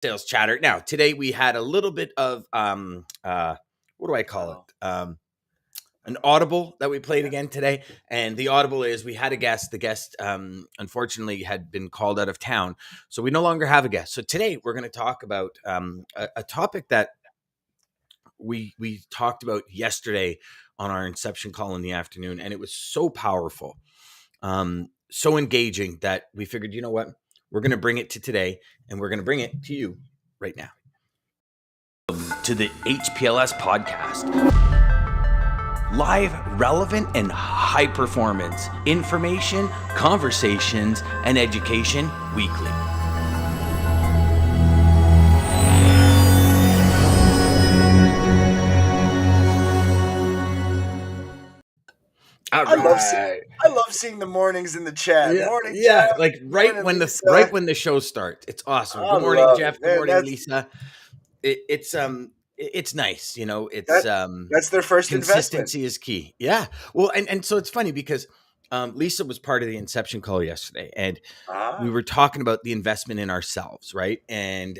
Sales chatter. Now, today we had a little bit of what do I call it? An audible that we played again today. And the audible is we had a guest. The guest unfortunately had been called out of town. So we no longer have a guest. So today we're going to talk about a topic that we talked about yesterday on our inception call in the afternoon. And it was so powerful, so engaging that we figured, you know what? We're going to bring it to today, and we're going to bring it to you right now. To the HPLS podcast. Live, relevant, and high performance information, conversations, and education weekly. I love seeing the mornings in the chat. Yeah, Morning, yeah, Jeff. like right when the show starts. It's awesome. Good morning, Jeff. Good morning, Lisa. It's nice, you know. It's that's their first consistency investment. is key. Yeah. Well, and so it's funny because Lisa was part of the inception call yesterday, and we were talking about the investment in ourselves, right? And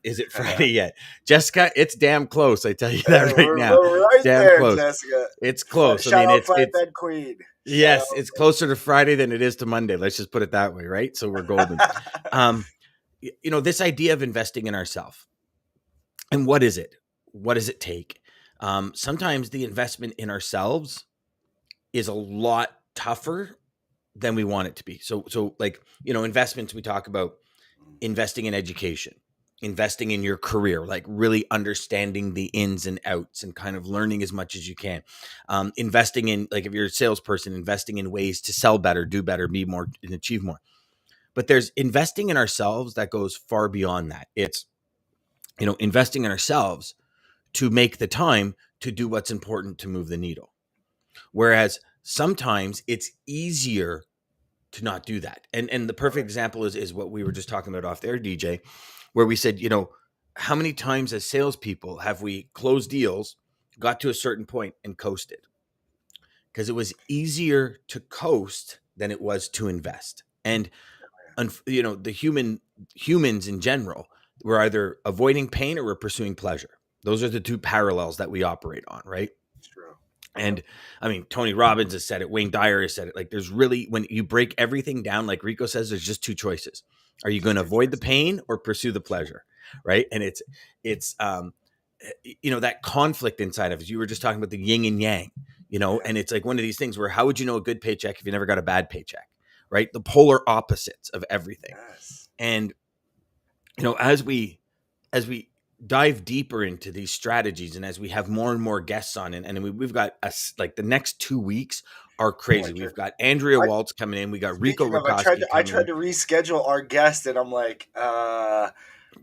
is it Friday yet, Jessica? It's damn close. I tell you that right now. We're right damn there, close. Jessica. It's close. Shout out Flatbed Queen. Yes, it's closer to Friday than it is to Monday. Let's just put it that way, right? So we're golden. You know, this idea of investing in ourselves, and what is it? What does it take? Sometimes the investment in ourselves is a lot tougher than we want it to be. So like, you know, investments, we talk about investing in education, investing in your career, like really understanding the ins and outs and kind of learning as much as you can. Investing in, like, if you're a salesperson, investing in ways to sell better, do better, be more, and achieve more. But there's investing in ourselves that goes far beyond that. It's, you know, investing in ourselves to make the time to do what's important to move the needle. Whereas sometimes it's easier to not do that. And the perfect example is what we were just talking about off there, DJ, where we said, you know, how many times as salespeople have we closed deals, got to a certain point and coasted? Because it was easier to coast than it was to invest. And, you know, the humans in general, we're either avoiding pain or we're pursuing pleasure. Those are the two parallels that we operate on, right? True. And I mean, Tony Robbins has said it. Wayne Dyer has said it. Like, there's really, when you break everything down, like Rico says, there's just two choices. Are you going to avoid the pain or pursue the pleasure? Right. And it's you know, that conflict inside of us. You were just talking about the yin and yang, you know, and it's like one of these things where how would you know a good paycheck if you never got a bad paycheck? Right. The polar opposites of everything. Yes. And, you know, as we dive deeper into these strategies, and as we have more and more guests on, and we've got us, like, the next 2 weeks are crazy. We've got Andrea Waltz coming in. We got Rico Rakoski. I tried to reschedule our guest, and I'm like,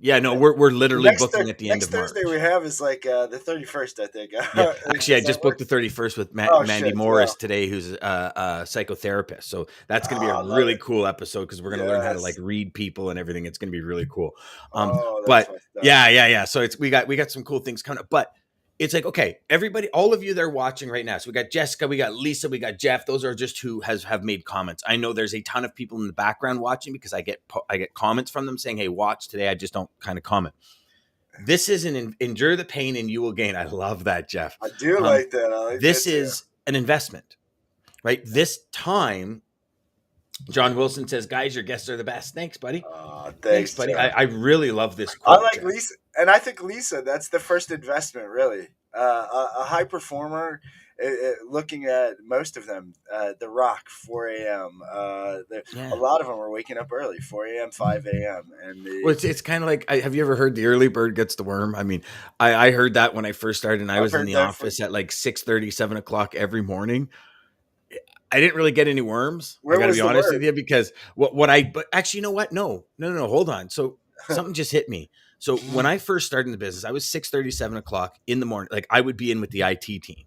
yeah, no, we're literally booking at the end of March. Next Thursday we have is like the 31st, I think. Yeah. Actually, I just booked the 31st with Mandy Morris today, who's a psychotherapist. So that's going to be a really cool episode, because we're going to learn how to, like, read people and everything. It's going to be really cool. But yeah. So we got some cool things coming up. But it's like, okay, everybody, all of you that are watching right now. So we got Jessica, we got Lisa, we got Jeff. Those are just who have made comments. I know there's a ton of people in the background watching, because I get comments from them saying, hey, watch today. I just don't kind of comment. This is an endure the pain and you will gain. I love that, Jeff. I do like that. This is an investment, right? This time, John Wilson says, guys, your guests are the best. Thanks, buddy. Thanks, buddy. I really love this quote. I like Lisa. And I think Lisa, that's the first investment, really. A high performer, looking at most of them, The Rock, 4 a.m. A lot of them are waking up early, 4 a.m., 5 a.m. Well, it's kind of like, have you ever heard the early bird gets the worm? I mean, I heard that when I first started, and I was in the office at like 6:30, 7 o'clock every morning. I didn't really get any worms. I got to be honest with you, because but actually, you know what? No, hold on. So something just hit me. So when I first started in the business, I was 6:30, 7 o'clock in the morning. Like, I would be in with the IT team,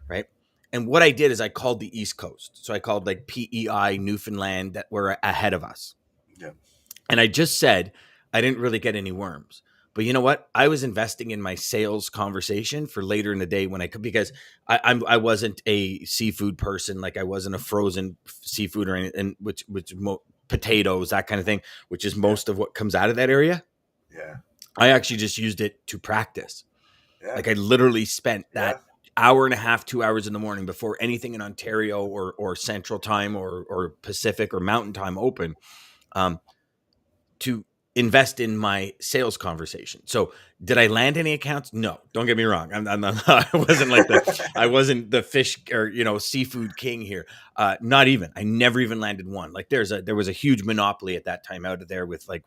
right? And what I did is I called the East Coast. So I called, like, PEI, Newfoundland, that were ahead of us. Yeah. And I just said, I didn't really get any worms. But you know what? I was investing in my sales conversation for later in the day when I could, because I wasn't a seafood person. Like, I wasn't a frozen seafood or anything, which potatoes, that kind of thing, which is most of what comes out of that area. Yeah. I actually just used it to practice. Yeah. Like I literally spent Yeah. that hour and a half, 2 hours in the morning before anything in Ontario or Central Time or Pacific or Mountain Time open, um, to invest in my sales conversation. So did I land any accounts? No, don't get me wrong. I'm not, I wasn't the fish or, seafood king here. Not even, I never even landed one. Like there was a huge monopoly at that time out of there with like,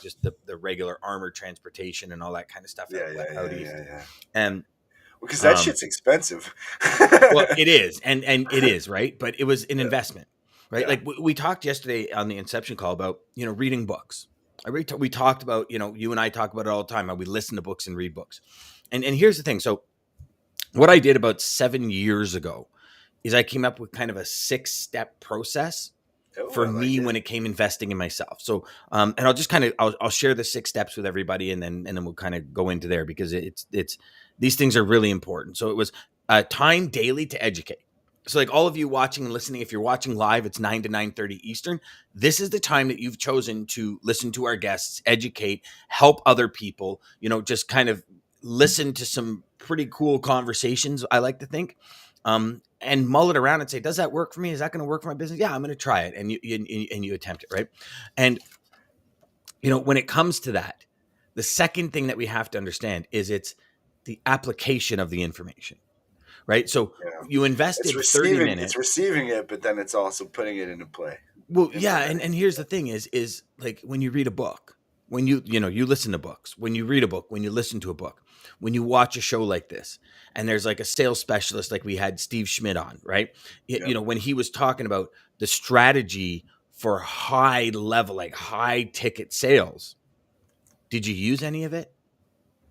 just the regular armored transportation and all that kind of stuff Yeah, yeah, out yeah, east. yeah, yeah. And, Because that um, shit's expensive. well, it is, and it is, right? But it was an Yeah, investment, right? yeah, Like we talked yesterday on the Inception call about reading books. We talked about you and I talk about it all the time. How we listen to books and read books, and here's the thing. So what I did about 7 years ago is I came up with kind of a 6-step process oh, for I like me it. when it came investing in myself. So, and I'll just kind of I'll share the 6 steps with everybody, and then we'll kind of go into there because it's these things are really important. So it was time daily to educate. So like all of you watching and listening, if you're watching live, it's 9 to 9:30 Eastern. This is the time that you've chosen to listen to our guests, educate, help other people. Just kind of listen to some pretty cool conversations. I like to think, and mull it around and say, does that work for me? Is that going to work for my business? Yeah, I'm going to try it. And you attempt it. Right. And, when it comes to that, the second thing that we have to understand is it's the application of the information, right? So Yeah. you invested 30 It's minutes. receiving it, but then it's also putting it into play, Well, yeah. And, implementing. and here's the thing is like when you read a book, when you listen to books, when you read a book, when you listen to a book, when you watch a show like this, and there's like a sales specialist, like we had Steve Schmidt on, right? Yep. When he was talking about the strategy for high level, like high ticket sales, did you use any of it?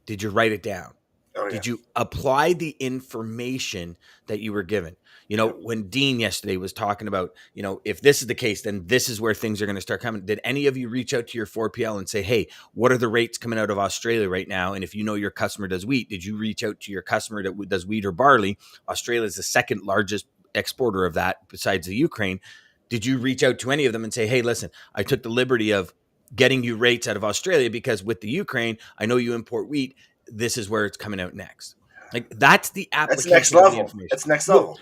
Did you write it down? Oh yeah. Did you apply the information that you were given? Yep. When Dean yesterday was talking about, if this is the case, then this is where things are going to start coming. Did any of you reach out to your 4PL and say, hey, what are the rates coming out of Australia right now? And if your customer does wheat, did you reach out to your customer that does wheat or barley? Australia is the second largest exporter of that besides the Ukraine. Did you reach out to any of them and say, hey, listen, I took the liberty of getting you rates out of Australia because with the Ukraine, I know you import wheat. This is where it's coming out next. Like that's the That's next application of the level. information. That's next Well, level.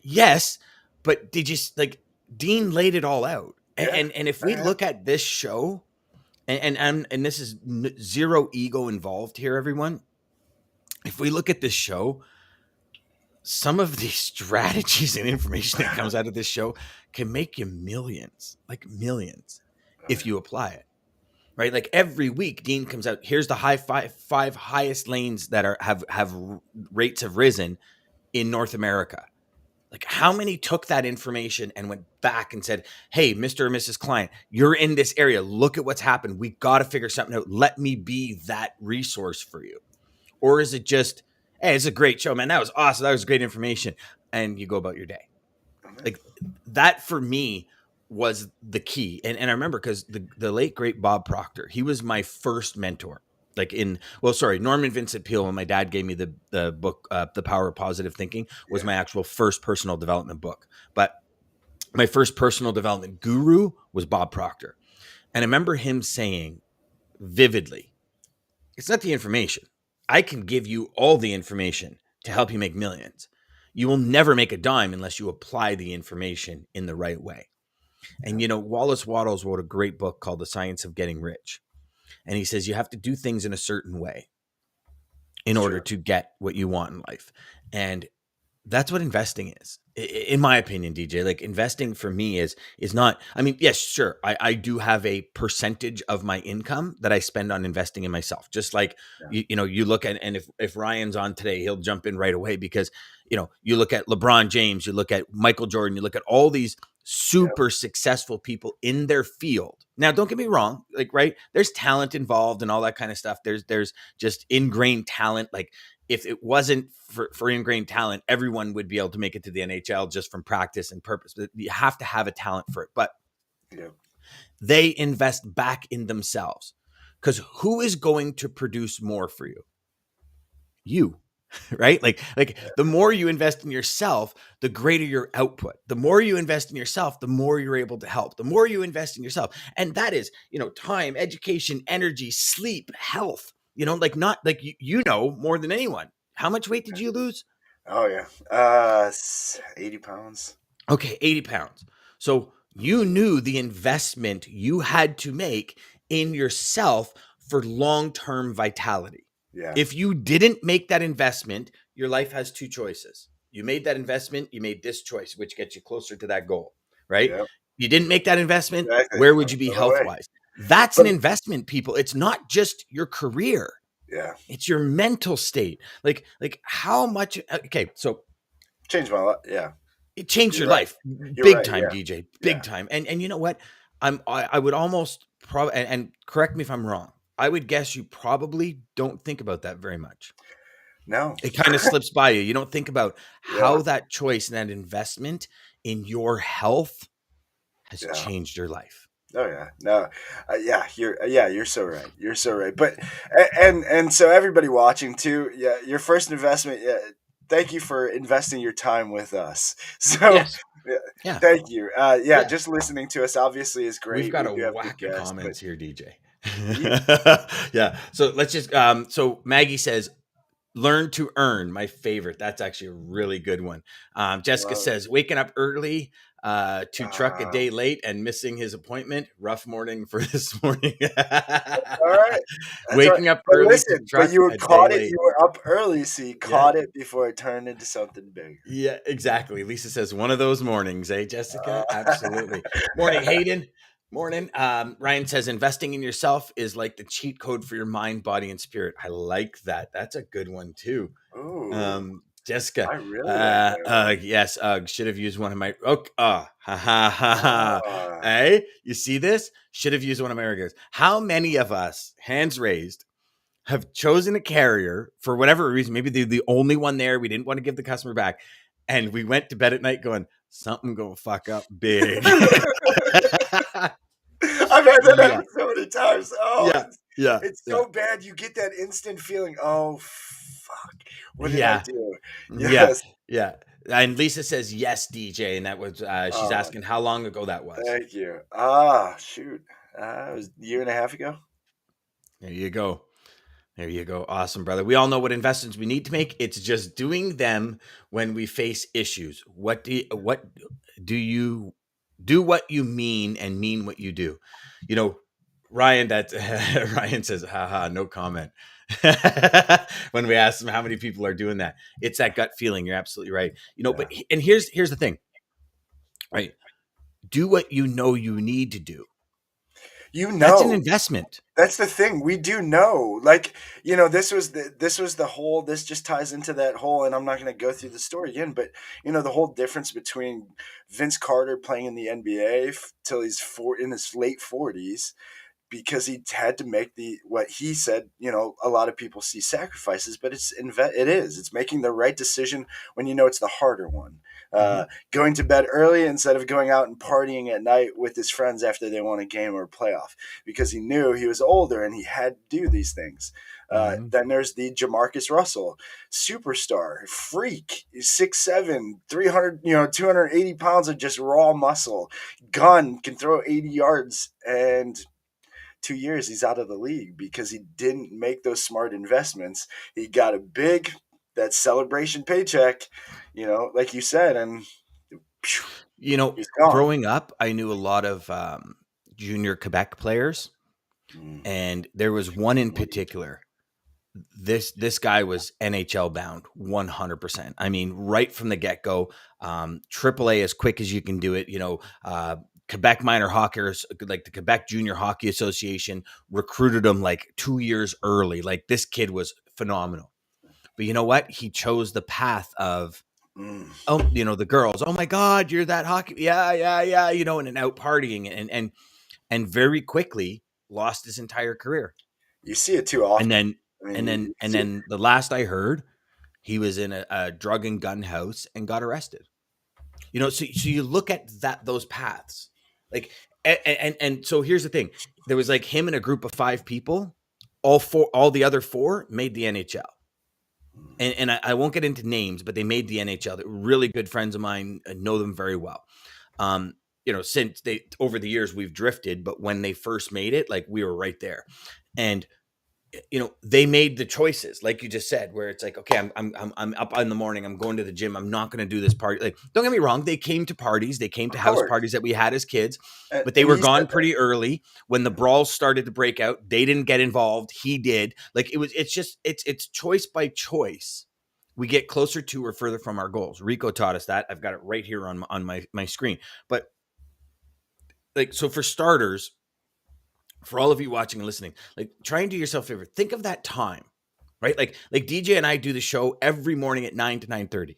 yes, but did you like Dean laid it all out? Yeah. And if we Yeah. look at this show, and this is zero ego involved here, everyone. If we look at this show, some of the strategies and information that comes out of this show can make you millions, like millions, Oh, if you apply it. Right, like every week, Dean comes out. Here's the five highest lanes that have rates have risen in North America. Like, how many took that information and went back and said, "Hey, Mr. or Mrs. Client, you're in this area. Look at what's happened. We got to figure something out. Let me be that resource for you." Or is it just, "Hey, it's a great show, man. That was awesome. That was great information," and you go about your day? yeah. Like that for me was the key. And I remember because the late great Bob Proctor, he was my first mentor. Like Norman Vincent Peale, when my dad gave me the book, The Power of Positive Thinking, was Yeah. my actual first personal development book. But my first personal development guru was Bob Proctor. And I remember him saying vividly, it's not the information. I can give you all the information to help you make millions. You will never make a dime unless you apply the information in the right way. And, Wallace Wattles wrote a great book called The Science of Getting Rich. And he says you have to do things in a certain way in It's order true. to get what you want in life. And that's what investing is, in my opinion, DJ. Like investing for me is not, I mean, yes, sure, I do have a percentage of my income that I spend on investing in myself. Just like Yeah. you look at, and if Ryan's on today, he'll jump in right away because you look at LeBron James, you look at Michael Jordan, you look at all these Yep. super successful people in their field. Now, don't get me wrong, like, right, there's talent involved and all that kind of stuff. There's just ingrained talent. Like if it wasn't for ingrained talent, everyone would be able to make it to the NHL just from practice and purpose. But you have to have a talent for it. But Yep. they invest back in themselves because who is going to produce more for you? You. right? Like the more you invest in yourself, the greater your output. The more you invest in yourself, the more you're able to help. The more you invest in yourself. And that is, time, education, energy, sleep, health. Like not like you know more than anyone. How much weight did you lose? Oh yeah, 80 pounds. Okay, 80 pounds. So you knew the investment you had to make in yourself for long term vitality. Yeah, If you didn't make that investment, your life has two choices. You made that investment, you made this choice, which gets you closer to that goal, right? yeah, You didn't make that investment, exactly. where would I'm you be on the health way. wise? That's an But investment, people. It's not just your career, yeah, it's your mental state. Like how much, okay, so changed my life. Yeah, it changed you're your right. life You're big right. time, Yeah, DJ, big yeah. time. And you know what? I would almost probably, and correct me if I'm wrong. I would guess you probably don't think about that very much. No. It kind of slips by you. You don't think about Yeah, how that choice and that investment in your health has yeah. changed your life. Oh yeah, no, you're so right. You're so right. But and so everybody watching too, yeah, your first investment. Yeah, thank you for investing your time with us. So Yes. yeah, Yeah. thank you. Yeah, Yeah. just listening to us obviously is We've great. got We a do have good whack of guests, but comments here, DJ. yeah, Yeah. So let's just so Maggie says learn to earn, my favorite. That's actually a really good one. Jessica well, says waking up early to truck a uh, day late and missing his appointment. Rough morning for this morning. all right. That's all right. Waking up But early to listen, but truck you were a day caught it. late. You were up early, so you Yeah. caught it before it turned into something bigger. Yeah, exactly. Lisa says one of those mornings, eh, Jessica? Uh, Absolutely. Morning, Hayden. Morning. Ryan says investing in yourself is like the cheat code for your mind, body, and spirit. I like that. That's a good one too. ooh, Jessica. I really like that one. Yes. Should have used one of my. Oh, ha ha ha ha. Ah. Hey, you see this? Should have used one of my regulars. How many of us, hands raised, have chosen a carrier for whatever reason? Maybe they're the only one there. We didn't want to give the customer back, and we went to bed at night going, "Something gonna fuck up big." I've had that Yeah. happen so many times. Oh, Yeah. Yeah. it's Yeah. so bad. You get that instant feeling. Oh, fuck. What did I Yeah. do? Yeah. Yes. Yeah. And Lisa says yes, DJ, and that was she's Oh, asking how long ago that was. thank you. Ah, shoot. It was a year and a half ago. There you go. There you go. Awesome, brother. We all know what investments we need to make. It's just doing them when we face issues. What do you do what you mean and mean what you do? You know, Ryan, that Ryan says, haha, no comment. When we ask him how many people are doing that. It's that gut feeling. You're absolutely right. Yeah. But and here's the thing, right? Do what you know you need to do. You That's an know. investment. That's the thing. We do know. Like, this was the whole this just ties into that whole, and I'm not going to go through the story again, but the whole difference between Vince Carter playing in the NBA till he's in his late 40s because he had to make the what he said. A lot of people see sacrifices, but it's making the right decision when it's the harder one. Mhm. Going to bed early instead of going out and partying at night with his friends after they won a game or a playoff, because he knew he was older and he had to do these things. Mhm. Then there's the Jamarcus Russell, superstar, freak, 6'7", 300, 280 pounds of just raw muscle, gun, can throw 80 yards, and 2 years he's out of the league because he didn't make those smart investments. He got a big that celebration paycheck, like you said, and phew, he's gone. Growing up, I knew a lot of junior Quebec players, Mm. and there was one in particular. This guy was NHL bound 100%. I mean, right from the get go, AAA as quick as you can do it. Quebec minor hockeyers, like the Quebec Junior Hockey Association, recruited him like 2 years early. Like this kid was phenomenal. But you know what? He chose the path of Mm. the girls. Oh my God, you're that hockey. Yeah, yeah, yeah. And out partying and very quickly lost his entire career. You see it too And often. then I mean, and you, then you and see it. then the last I heard, he was in a drug and gun house and got arrested. So you look at those paths, like and so here's the thing: there was like him and a group of 5 people. All the other 4 made the NHL. and I won't get into names, but they made the NHL. They're really good friends of mine. I know them very well. Um, since they over the years we've drifted, but when they first made it, like we were right there. And they made the choices, like you just said, where it's like, okay, I'm up in the morning, I'm going to the gym, I'm not going to do this party. Like, don't get me wrong, they came to parties, they came to Of house course. parties that we had as kids, but they And were he said gone that. pretty early. When the brawls started to break out, they didn't get involved. He did. Like, it's choice by choice. We get closer to or further from our goals. Rico taught us that. I've got it right here on my screen. But like, so for starters, for all of you watching and listening, like try and do yourself a favor. Think of that time, right? Like DJ and I do the show every morning at 9 to 9:30.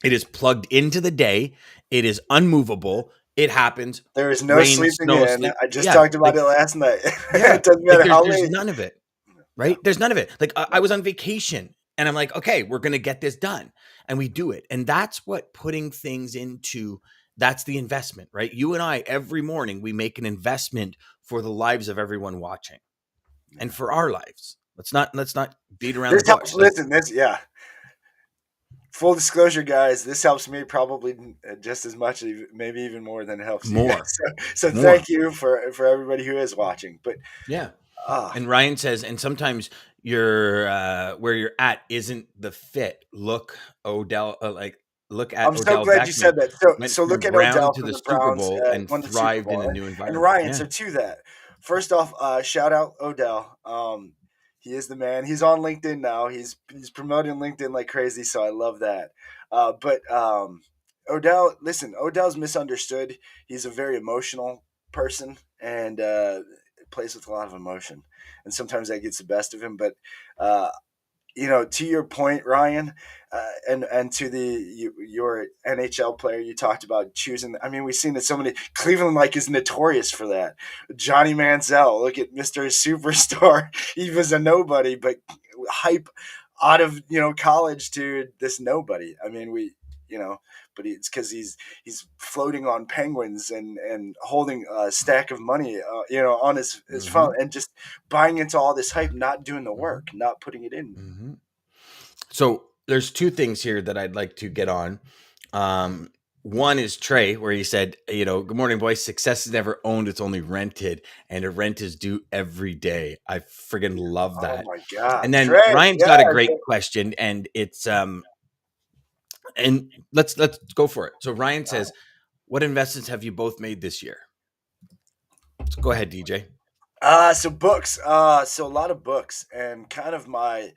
It is plugged into the day. It is unmovable. It happens. There is no Rain, sleeping snow, in. sleep. I just Yeah, talked about it last night. yeah. It doesn't Like matter how there's late. none of it, Yeah. right? There's none of it. Like I was on vacation and I'm like, okay, we're gonna get this done, and we do it. And that's what putting things into. That's the investment, right? You and I every morning we make an investment for the lives of everyone watching and for our lives. Let's not beat around the This helps. bush. Like, Listen, this, yeah. Full disclosure, guys, this helps me probably just as much, maybe even more than it helps you guys. more, So more. thank you for everybody who is watching. But Yeah. ah, And Ryan says, and sometimes you're where you're at isn't the fit. Look, Odell, look at I'm so Odell glad you Beckham. said that. So Went so from look at Brown Odell to from the the Super Browns, Bowl and won the Super thrived in Bowl, a new and environment. Ryan. Yeah. So to that, first off, shout out Odell. He is the man. He's on LinkedIn now. He's promoting LinkedIn like crazy. So I love that. But Odell, listen, Odell's misunderstood. He's a very emotional person and plays with a lot of emotion, and sometimes that gets the best of him. But uh, to your point, Ryan, and to your NHL player, you talked about choosing. I mean, we've seen that so many. Cleveland is notorious for that. Johnny Manziel, look at Mister Superstar. He was a nobody, but hype out of college to this nobody. I mean, but it's because he's floating on penguins and holding a stack of money, on his phone, Mm-hmm. and just buying into all this hype, not doing the work, not putting it in. Mm-hmm. So there's two things here that I'd like to get on. Um, One is Trey, where he said, good morning, boys. Success is never owned, it's only rented, and a rent is due every day. I friggin' love Oh that. my God, And then Trey! Ryan's Yeah, got a great question, and it's and let's go for it. So Ryan says, what investments have you both made this year? So go ahead, DJ. so books. So a lot of books, and kind of my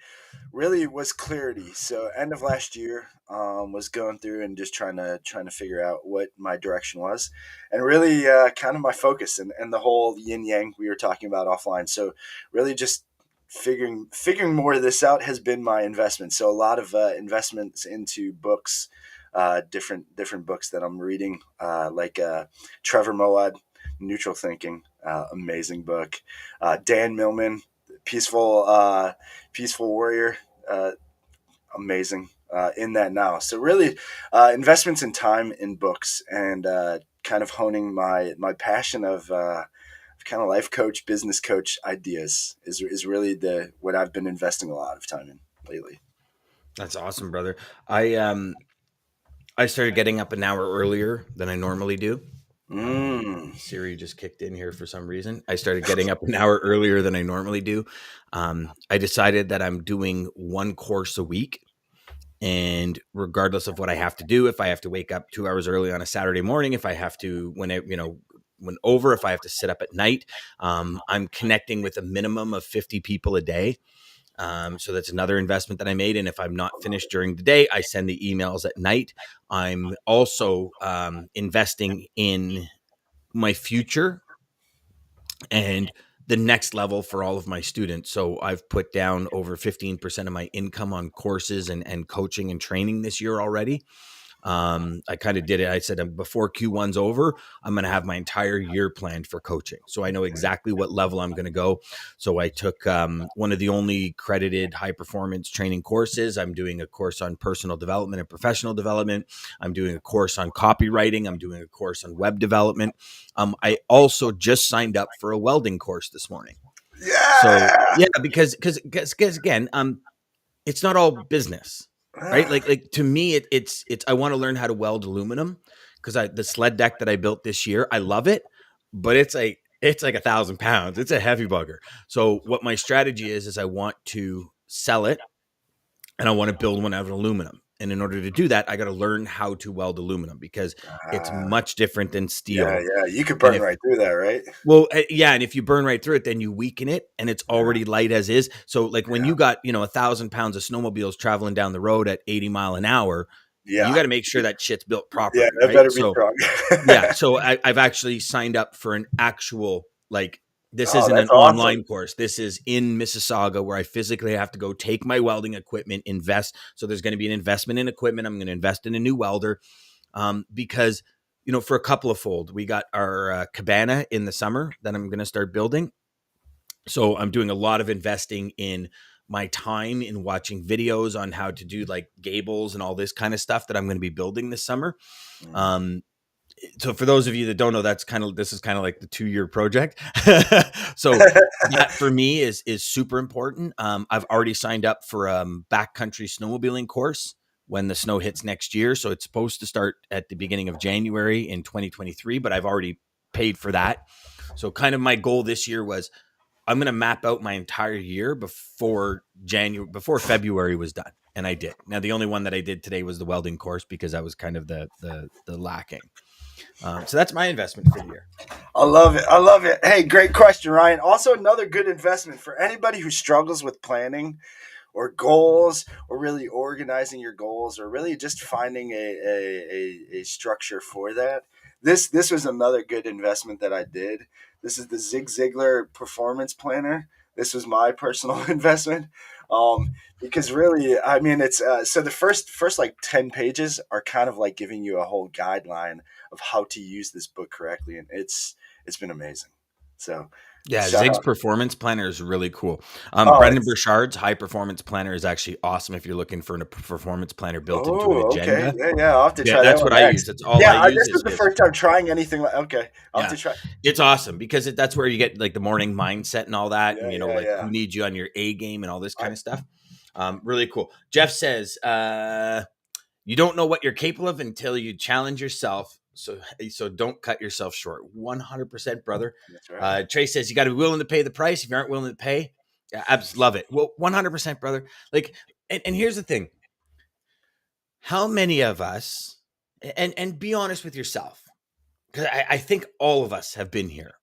really was clarity. So end of last year, was going through and just trying to figure out what my direction was, and really kind of my focus and the whole yin yang we were talking about offline. So really just figuring more of this out has been my investment. So a lot of investments into books, different books that I'm reading, like Trevor Moawad, Neutral Thinking, amazing book. Dan Millman, Peaceful Peaceful Warrior, uh, amazing in that now. So really, investments in time in books and kind of honing my passion of kind of life coach, business coach ideas is really the what I've been investing a lot of time in lately. That's awesome, brother. I started getting up an hour earlier than I normally do. Mm. Siri just kicked in here for some reason. I started getting up an hour earlier than I normally do. I decided that I'm doing one course a week. And regardless of what I have to do, if I have to wake up 2 hours early on a Saturday morning, if I have to, if I have to sit up at night, I'm connecting with a minimum of 50 people a day. So that's another investment that I made. And if I'm not finished during the day, I send the emails at night. I'm also investing in my future and the next level for all of my students. So I've put down over 15% of my income on courses and coaching and training this year already. I kind of did it. I said, before Q1's over, I'm going to have my entire year planned for coaching. So I know exactly what level I'm going to go. So I took one of the only credited high performance training courses. I'm doing a course on personal development and professional development. I'm doing a course on copywriting. I'm doing a course on web development. I also just signed up for a welding course this morning. So Yeah. yeah, because again, it's not all business, right? Like to me, it's I want to learn how to weld aluminum because the sled deck that I built this year, I love it, but it's like 1,000 pounds. It's a heavy bugger. So what my strategy is I want to sell it and I want to build one out of aluminum. And in order to do that, I got to learn how to weld aluminum because it's much different than Yeah, steel. yeah. You could And burn right through that, right? well, yeah, and if you burn right through it, then you weaken it, and it's Yeah, already light as is. So, like when yeah, you got 1,000 pounds of snowmobiles traveling down the road at 80 mile an hour, you yeah, got to make sure that shit's built yeah. properly, That right? better be So, strong. yeah, so I've actually signed up for an actual this Oh, isn't that's an awesome. online course. This is in Mississauga where I physically have to go take my welding equipment, invest. So there's going to be an investment in equipment. I'm going to invest in a new welder because for a couple of fold, we got our cabana in the summer that I'm going to start building. So I'm doing a lot of investing in my time in watching videos on how to do like gables and all this kind of stuff that I'm going to be building this summer. Mm. Um, so for those of you that don't know, this is kind of like the 2-year project. So that for me is super important. I've already signed up for backcountry snowmobiling course when the snow hits next year. So it's supposed to start at the beginning of January in 2023, but I've already paid for that. So kind of my goal this year was I'm going to map out my entire year before February was done. And I did. Now, the only one that I did today was the welding course because that was kind of the lacking. So that's my investment for the year. I love it. I love it. Hey, great question, Ryan. Also, another good investment for anybody who struggles with planning or goals, or really organizing your goals, or really just finding a structure for that. This was another good investment that I did. This is the Ziglar Performance Planner. This was my personal investment. Because really, I mean, it's so the first like 10 pages are kind of like giving you a whole guideline of how to use this book correctly, and it's been amazing. So Yeah, shout Zig's out. performance planner is really cool. Oh, Brendan it's Burchard's high performance planner is actually awesome if you're looking for a performance planner built into an Oh, okay. agenda. Yeah, yeah. I'll have to Yeah, try that that's one what I use. next. That's all I Yeah, use this was the is first time trying anything like. Okay, I'll have yeah, to try. it's awesome because that's where you get like the morning mindset and all that, Yeah, and yeah, like yeah. who needs you on your A game and all this I, kind of stuff. Really cool. Jeff says, you don't know what you're capable of until you challenge yourself. So don't cut yourself short. 100%, brother. that's right. Trey says you got to be willing to pay the price. If you aren't willing to pay, yeah, I just love it. Well, 100%, brother. Like, and here's the thing: how many of us, and be honest with yourself, because I think all of us have been here.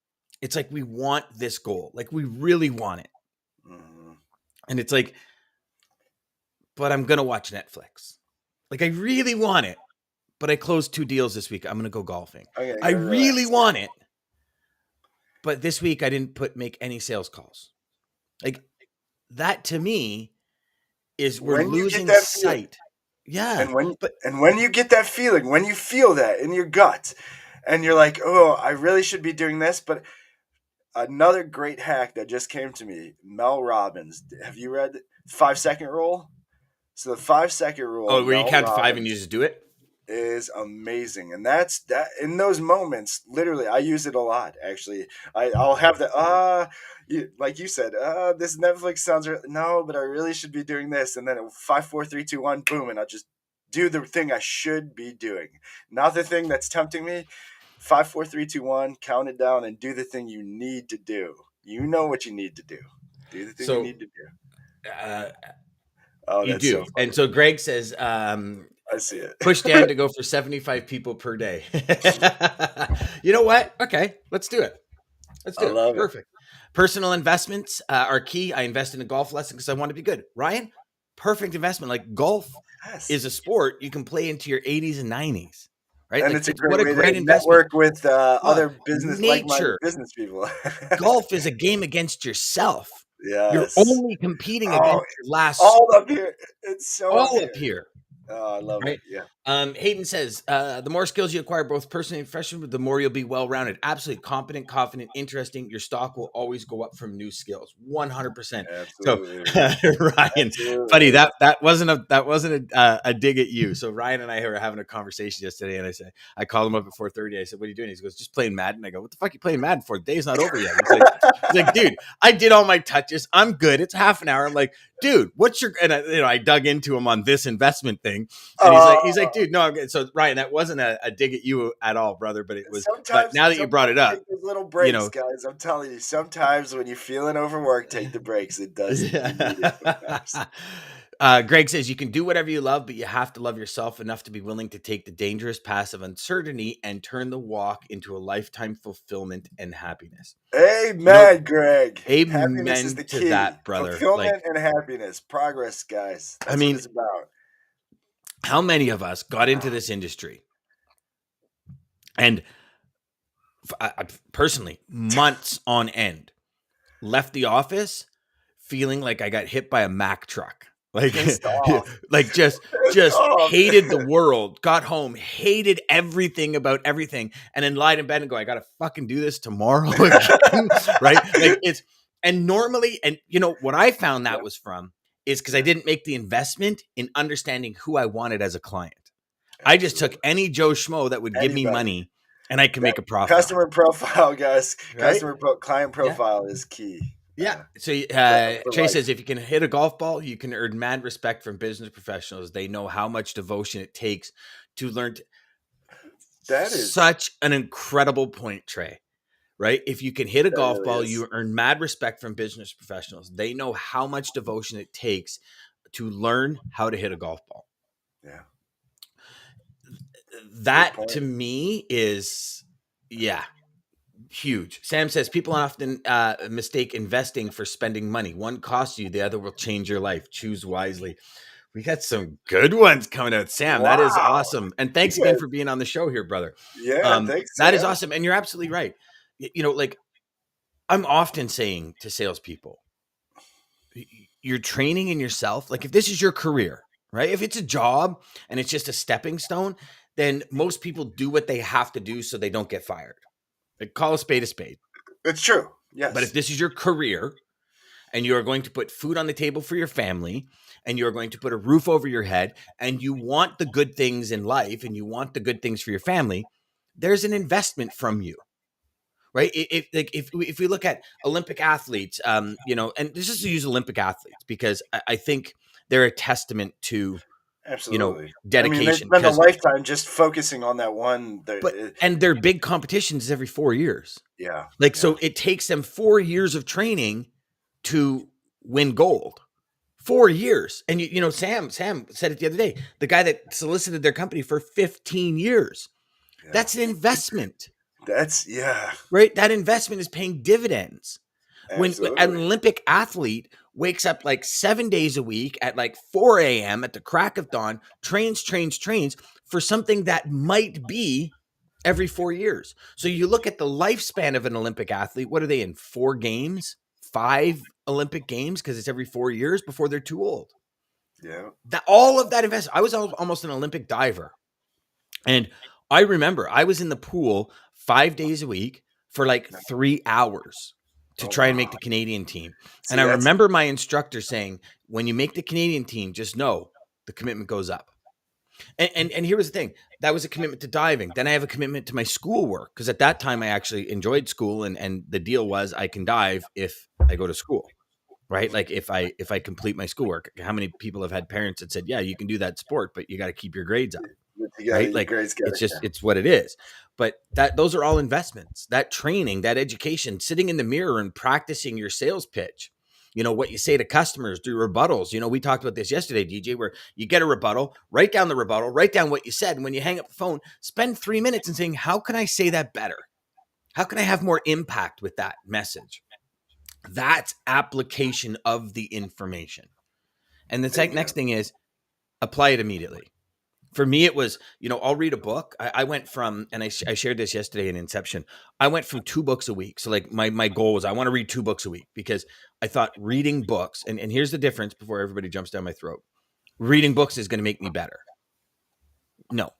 It's like we want this goal, like we really want it, Mm-hmm. and it's like, but I'm gonna watch Netflix. Like I really want it, but I closed 2 deals this week. I'm gonna go golfing. I'm gonna I go really relax. want it, but this week I didn't make any sales calls. Like that to me is we're When you get losing that feeling, sight. Yeah, and when but and when you get that feeling, when you feel that in your gut, and you're like, "Oh, I really should be doing this," but another great hack that just came to me, Mel Robbins. Have you read 5 second rule? So the 5 second rule, oh, where you Mel count to 5 and you Robbins just do it. is amazing, and that's that. In those moments, literally, I use it a lot. Actually, I'll have the like you said, this Netflix sounds no, but I really should be doing this, and then 5, 4, 3, 2, 1, boom, and I'll just do the thing I should be doing, not the thing that's tempting me. 5, 4, 3, 2, 1, count it down, and do the thing you need to do. You know what you need to do. Do the thing you So need to do. uh, Oh, you that's so do, and funny. so Greg says, I see it. push Dan to go for 75 people per day. You know what? Okay, let's do it. Let's I do it. love it. Perfect. Personal investments are key. I invest in a golf lesson because I want to be good. Ryan, perfect investment. Like golf Yes. is a sport you can play into your 80s and 90s, right? And Like it's a it's great what a way to great investment. network with Uh, other business, like-minded nature. business people. Golf is a game against yourself. You're Yes. only competing Oh, against your last all score, up here. It's so up all up here. here. Oh, I love it. Right. Yeah. Hayden says, the more skills you acquire, both personally and professionally, the more you'll be well-rounded. Absolutely competent, confident, interesting. Your stock will always go up from new skills. 100%. So Absolutely. Ryan, buddy, Absolutely. that wasn't a dig at you. So Ryan and I were having a conversation yesterday, and I called him up at 4:30. I said, "What are you doing?" He goes, "Just playing Madden." I go, "What the fuck are you playing Madden for? The day's not over yet." He's like, "Dude, I did all my touches. I'm good. It's half an hour." I'm like, dude, what's your, and I dug into him on this investment thing, and he's like, dude, no, so Ryan, that wasn't a dig at you at all, brother, but it was, but now that you brought it up, take those little you breaks, know, guys. I'm telling you, sometimes when you're feeling overworked, take the breaks. It does it. You need it sometimes. Greg says you can do whatever you love, but you have to love yourself enough to be willing to take the dangerous path of uncertainty and turn the walk into a lifetime fulfillment and happiness. Amen, Greg. Happiness is Amen the to key. that, brother. Fulfillment and happiness. Progress, guys. I That's what mean, it's about. how many of us got into this industry and I personally, months on end, left the office feeling like I got hit by a Mack truck. Like, like just hated the world, got home, hated everything about everything, and then lied in bed and go, I got to fucking do this tomorrow again. Right. Like and normally, and what I found that was from is because I didn't make the investment in understanding who I wanted as a client. I just took any Joe Schmo that would give me money and I could make a profit. Customer profile, guys. Right? Client profile is key. Yeah. So Trey says, if you can hit a golf ball, you can earn mad respect from business professionals. They know how much devotion it takes to learn. That is such an incredible point, Trey. Right? If you can hit a golf ball, you earn mad respect from business professionals. They know how much devotion it takes to learn how to hit a golf ball. Yeah. That to me is, huge. Sam says people often mistake investing for spending money. One costs you, the other will change your life. Choose wisely. We got some good ones coming out, Sam. Wow. That is awesome. And thanks again for being on the show here, brother. Yeah, thanks. That is awesome. And you're absolutely right. Like I'm often saying to salespeople, you're training in yourself. Like if this is your career, right? If it's a job and it's just a stepping stone, then most people do what they have to do so they don't get fired. Like call a spade a spade. It's true. Yes. But if this is your career and you are going to put food on the table for your family and you're going to put a roof over your head and you want the good things in life and you want the good things for your family, there's an investment from you. Right. If we look at Olympic athletes, and just to use Olympic athletes, because I think they're a testament to, absolutely, dedication. They spend a lifetime just focusing on that one. And their big competitions every 4 years. Yeah. So it takes them 4 years of training to win gold. 4 years. And, Sam said it the other day, the guy that solicited their company for 15 years. Yeah. That's an investment. Right. That investment is paying dividends. Absolutely. When an Olympic athlete wakes up like 7 days a week at like 4 a.m. at the crack of dawn, trains for something that might be every 4 years. So you look at the lifespan of an Olympic athlete. What are they in? 4 games, 5 Olympic games, because it's every 4 years before they're too old. Yeah. All of that investment. I was almost an Olympic diver. And I remember I was in the pool 5 days a week for like 3 hours to try and make the Canadian team. And I remember my instructor saying, when you make the Canadian team, just know the commitment goes up. And here was the thing. That was a commitment to diving. Then I have a commitment to my schoolwork, because at that time I actually enjoyed school, and the deal was I can dive if I go to school. Right? Like if I complete my schoolwork. How many people have had parents that said, yeah, you can do that sport, but you got to keep your grades up. Right? Like it's what it is. But those are all investments. That training, that education, sitting in the mirror and practicing your sales pitch. What you say to customers, do rebuttals. We talked about this yesterday, DJ, where you get a rebuttal, write down the rebuttal, write down what you said. And when you hang up the phone, spend 3 minutes and saying, how can I say that better? How can I have more impact with that message? That's application of the information. And the next thing is apply it immediately. For me, it was, I'll read a book. I went from, and I shared this yesterday in Inception, I went from 2 books a week. So like my goal was I want to read 2 books a week, because I thought reading books, and here's the difference before everybody jumps down my throat. Reading books is going to make me better. No.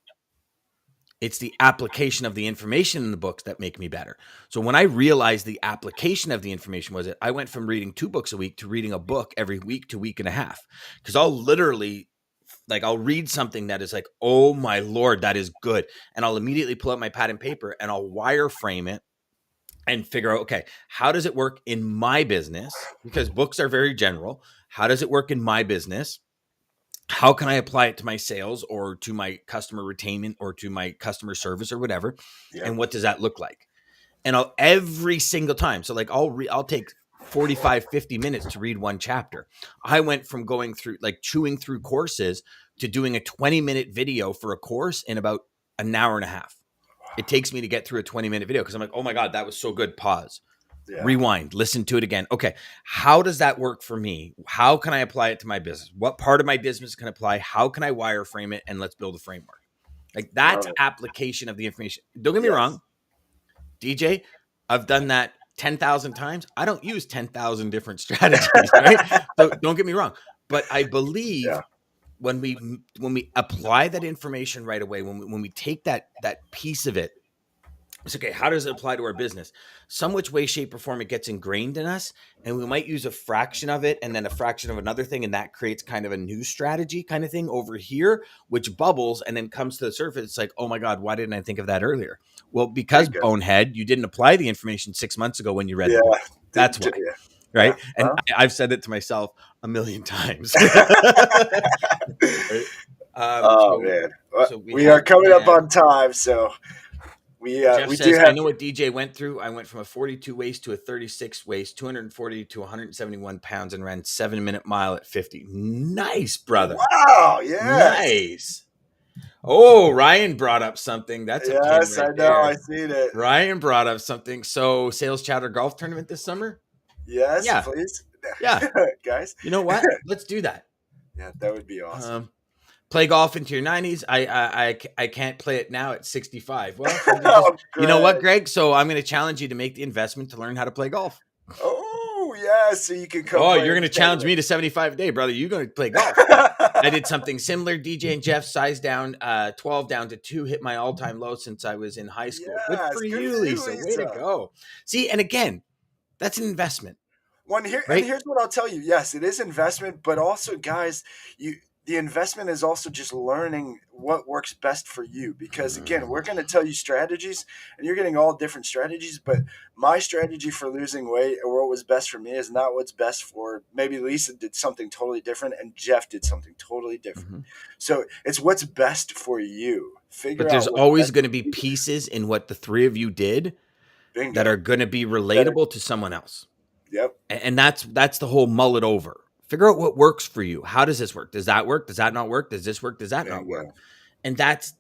It's the application of the information in the books that make me better. So when I realized the application of the information was it, I went from reading 2 books a week to reading a book every week to week and a half. Because I'll read something that is like, oh my Lord, that is good. And I'll immediately pull out my pad and paper and I'll wireframe it and figure out, okay, how does it work in my business? Because books are very general. How does it work in my business? How can I apply it to my sales or to my customer retainment or to my customer service or whatever? Yep. And what does that look like? And every single time. So like I'll take 45, 50 minutes to read one chapter. I went from going through like chewing through courses to doing a 20-minute video for a course in about an hour and a half. It takes me to get through a 20-minute video because I'm like, oh my God, that was so good. Pause. Yeah. Rewind, listen to it again. Okay, how does that work for me? How can I apply it to my business? What part of my business can I apply? How can I wireframe it? And let's build a framework. Like that's application of the information. Don't get me wrong, DJ, I've done that 10,000 times. I don't use 10,000 different strategies, right? So don't get me wrong. But I believe when we apply that information right away, when we take that piece of it, it's okay. How does it apply to our business? Some which way, shape, or form it gets ingrained in us, and we might use a fraction of it and then a fraction of another thing, and that creates kind of a new strategy kind of thing over here, which bubbles and then comes to the surface. It's like, oh my God, why didn't I think of that earlier? Well, because bonehead, you didn't apply the information 6 months ago when you read the book. That's why. Right. Yeah. And I've said it to myself a million times. Right? Man. So we are coming up on time. So Jeff says, I know what DJ went through. I went from a 42 waist to a 36 waist, 240 to 171 pounds, and ran 7-minute mile at 50. Nice, brother. Wow. Yeah. Nice. Oh, Ryan brought up something. That's a yes, right I know. There. I seen it. Ryan brought up something. So, Sales Chatter golf tournament this summer? Yes, yeah. Please. Yeah. Guys. You know what? Let's do that. Yeah, that would be awesome. Play golf into your 90s. I can't play it now at 65. Well, you know what, Greg? So I'm going to challenge you to make the investment to learn how to play golf. Oh, yeah. So you can come. Oh, you're going to challenge me to 75 a day, brother. You're going to play golf. I did something similar. DJ and Jeff sized down 12 down to 2, hit my all-time low since I was in high school. Yes, good for you, Lisa. Way to go. See, and again, that's an investment. Well, and here's what I'll tell you. Yes, it is investment, but also, guys, the investment is also just learning what works best for you. Because again, we're going to tell you strategies, and you're getting all different strategies. But my strategy for losing weight, or what was best for me, is not what's best for maybe Lisa did something totally different, and Jeff did something totally different. Mm-hmm. So it's what's best for you. But there's always going to be pieces in what the three of you did that are going to be relatable to someone else. Yep. And that's the whole mull it over. Figure out what works for you. How does this work? Does that work? Does that not work? Does this work? Does that not work? And that's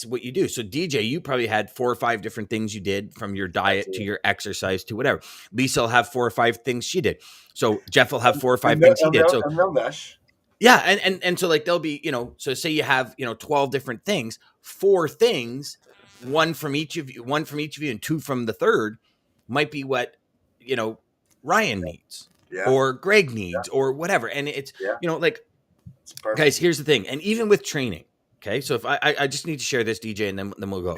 what you do. So DJ, you probably had 4 or 5 different things you did, from your diet to your exercise to whatever. Lisa will have 4 or 5 things she did. So Jeff will have 4 or 5 things he did. So yeah, and so like there'll be, so say you have 12 different things, 4 things, one from each of you, and 2 from the third might be what Ryan needs. Yeah. Or Greg needs, or whatever. And it's, guys, here's the thing. And even with training, okay, so if I just need to share this, DJ, and then we'll go.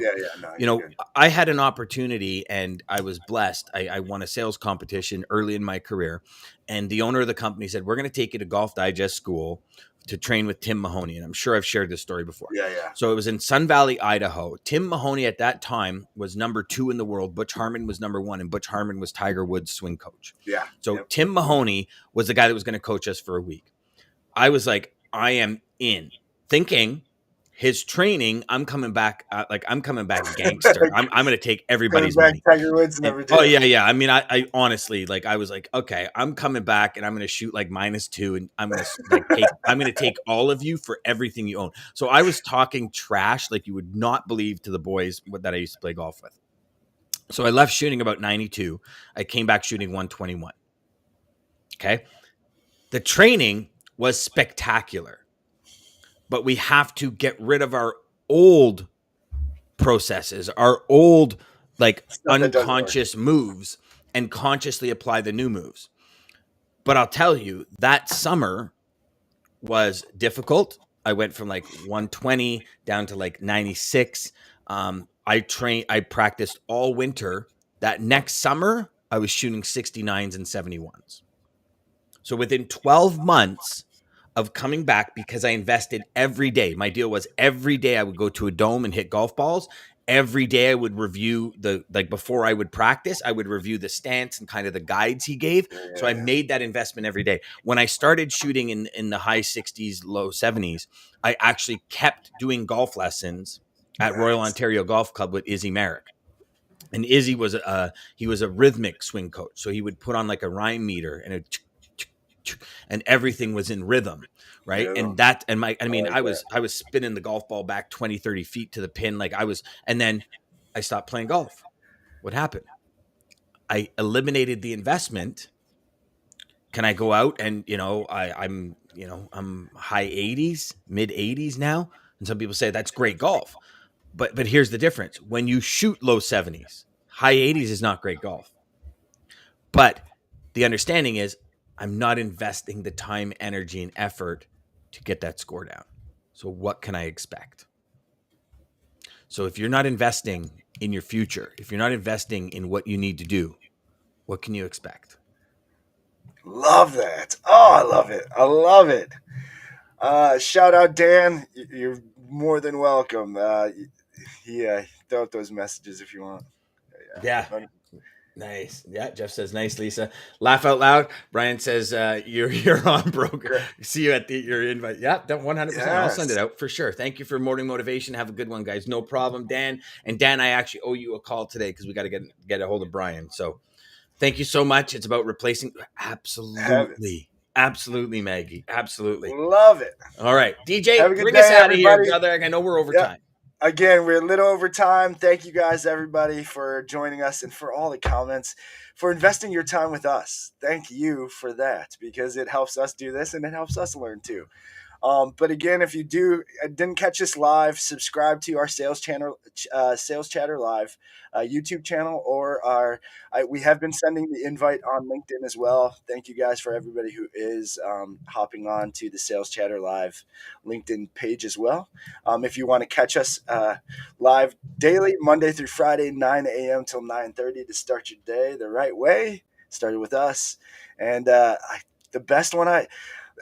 No, I had an opportunity, and I was blessed. I won a sales competition early in my career, and the owner of the company said, we're going to take you to Golf Digest School to train with Tim Mahoney. And I'm sure I've shared this story before. Yeah. So it was in Sun Valley, Idaho. Tim Mahoney at that time was number 2 in the world. Butch Harmon was number 1, and Butch Harmon was Tiger Woods' swing coach. Yeah. So Tim Mahoney was the guy that was going to coach us for a week. I was like, I am in, thinking his training, I'm coming back gangster. I'm going to take everybody's money. Tiger Woods never did. Oh yeah. I mean, I honestly, I was like, okay, I'm coming back, and I'm going to shoot like -2, and I'm going to take all of you for everything you own. So I was talking trash like you would not believe to the boys that I used to play golf with. So I left shooting about 92. I came back shooting 121. Okay. The training was spectacular, but we have to get rid of our old processes, our old unconscious moves, and consciously apply the new moves. But I'll tell you, that summer was difficult. I went from 120 down to 96. I practiced all winter. That next summer, I was shooting 69s and 71s. So within 12 months of coming back, because I invested every day, my deal was every day I would go to a dome and hit golf balls. every day I would review before I would practice, I would review the stance and kind of the guides he gave. So I made that investment every day. When I started shooting in the high 60s, low 70s, I actually kept doing golf lessons at Royal Ontario Golf Club with Izzy Merrick. And Izzy was a rhythmic swing coach. So he would put on like a rhyme meter and everything was in rhythm. Right. Yeah. I was spinning the golf ball back 20, 30 feet to the pin. And then I stopped playing golf. What happened? I eliminated the investment. Can I go out and, I'm high 80s, mid 80s now. And some people say that's great golf. But here's the difference. When you shoot low 70s, high 80s is not great golf. But the understanding is I'm not investing the time, energy, and effort to get that score down. So what can I expect? So if you're not investing in your future, if you're not investing in what you need to do, what can you expect? Love that. Oh, I love it. I love it. Shout out, Dan. You're more than welcome. Throw out those messages if you want. Yeah. Nice. Yeah, Jeff says, nice, Lisa. Laugh out loud. Brian says, you're on, broker. See you at your invite. Yeah, 100%. Yes. I'll send it out for sure. Thank you for morning motivation. Have a good one, guys. No problem, Dan. And Dan, I actually owe you a call today because we got to get a hold of Brian. So thank you so much. It's about replacing. Absolutely. Absolutely, Maggie. Absolutely. Love it. All right. DJ, bring us out of here, brother. I know we're over time. Again, we're a little over time. Thank you guys, everybody, for joining us and for all the comments, for investing your time with us. Thank you for that, because it helps us do this and it helps us learn too. But again, if you didn't catch us live, subscribe to our Sales Chatter Live YouTube channel, or we have been sending the invite on LinkedIn as well. Thank you guys for everybody who is hopping on to the Sales Chatter Live LinkedIn page as well. If you want to catch us live daily, Monday through Friday, 9 a.m. till 9:30 to start your day the right way, started with us. And the best one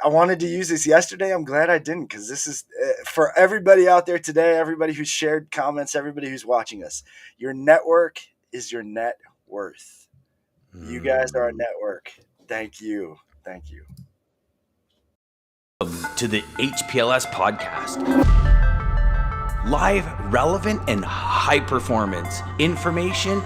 I wanted to use this yesterday. I'm glad I didn't, because this is for everybody out there today, everybody who's shared comments, everybody who's watching us. Your network is your net worth. You guys are a network. Thank you. Thank you. To the HPLS podcast. Live, relevant, and high performance information